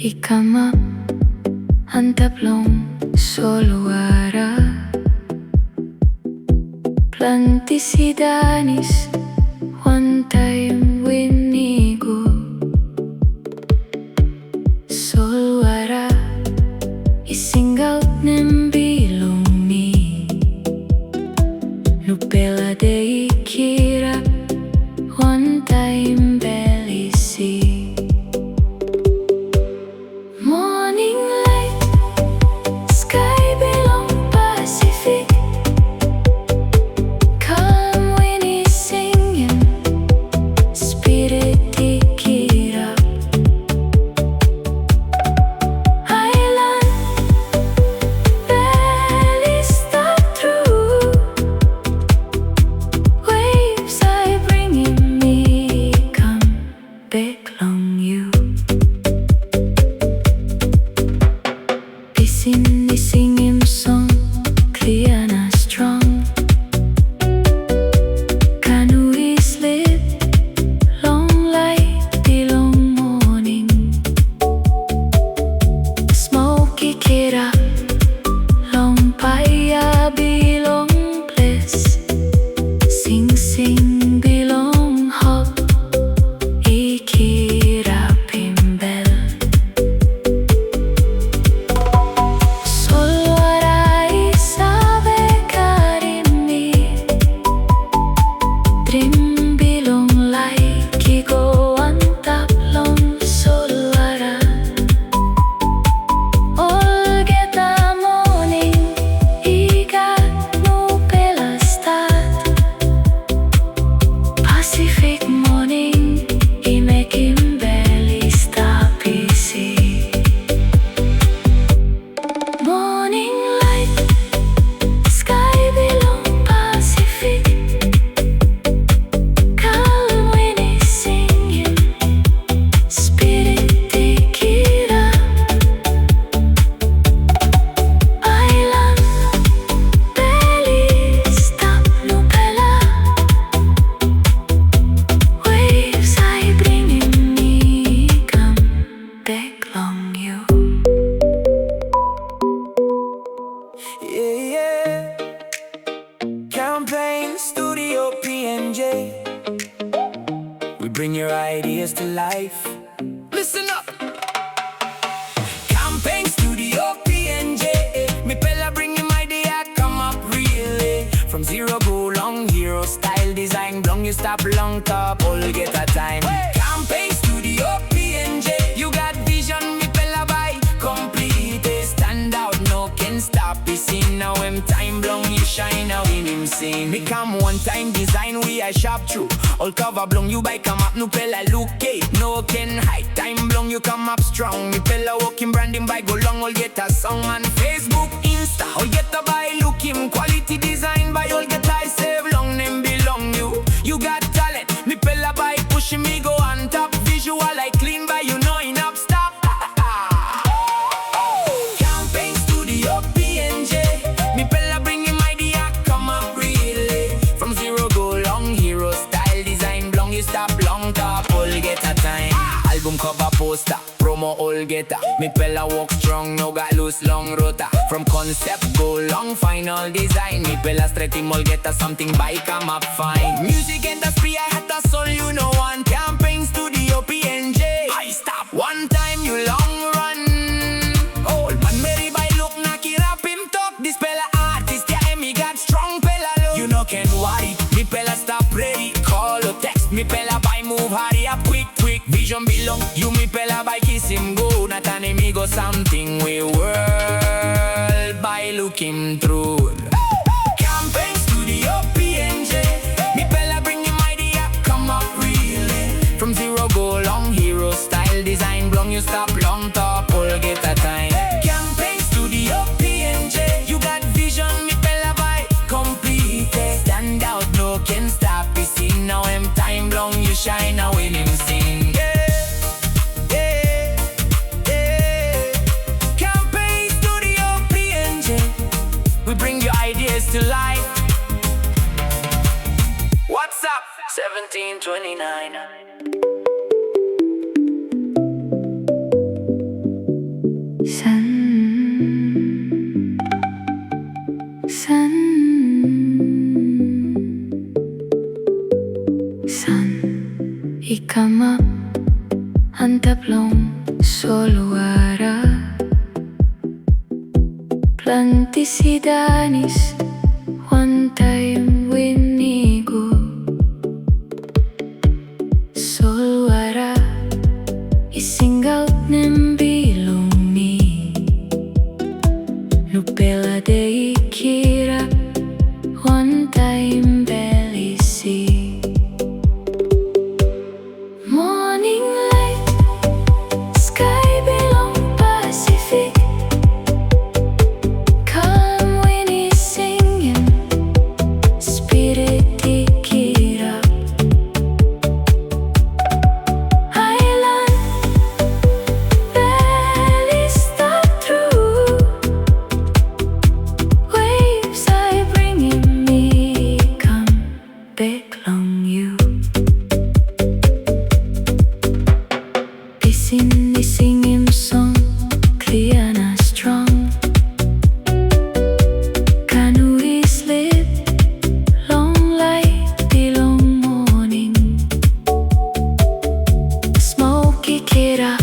Ikama ang tablong solwara, plantisidanis one time winigo solwara isinggaw nem bilong mi nupela de ikira one time belisi. Studio PNG. We bring your ideas to life. Listen up. Campaign Studio PNG. Me pella bring him idea, come up really. From zero go long, hero style design. Long you stop, long top, all get a time. Campaign Studio PNG. You got vision, me pella by complete. Stand out, no can stop. You see now him time long, you shine now in him scene. Me come one time design, we a sharp through. All cover blong, you buy come up, no pella look it. No can hide time blong, you come up strong. Me pella walking branding by go long, all get a song on Facebook, Insta. All get a buy look him, quality design by all get I save long, name belong you. You got talent, me pella by pushing me go on top. Visual like clean by you know enough stop. Campaign Studio PNG. Me pella bring him idea, come up really. From zero go long, hero style design blong, you stop long top, all get a time. Album cover poster, promo all get a. Me pella walk strong, no got loose long rota. From concept go long, final design. Me pella straight him all get a something by come up fine. Music industry I had a soul, you know one. Campaign Studio PNG. I stop one time you long run. Old man Mary by look naki rap him talk. This pella artist yeah me got strong pella look. You know can worry, me pella stop ready. Call or text, me pella by move hurry up quick. Vision belong, you me pella by kiss him go. Not an amigo something we world by look him through. Campaign Studio PNG. Me pella bring him idea, come up really. From zero go long, hero style design blong, you stop long top, all get a time. Campaign Studio PNG. You got vision, me pella by complete. Stand out, no can stop. You see now him time long, you shine now in him sing. design. Ikama antablong soluara plantisidanis one time winigo soluara isingaw nembilumi nupela de ikira one time belisi morning light sky belong Pacific calm windy singing spirit ikira island valley start through waves I bringing me come back long you Singing song clear and strong Can we sleep long like the long morning Smoky kira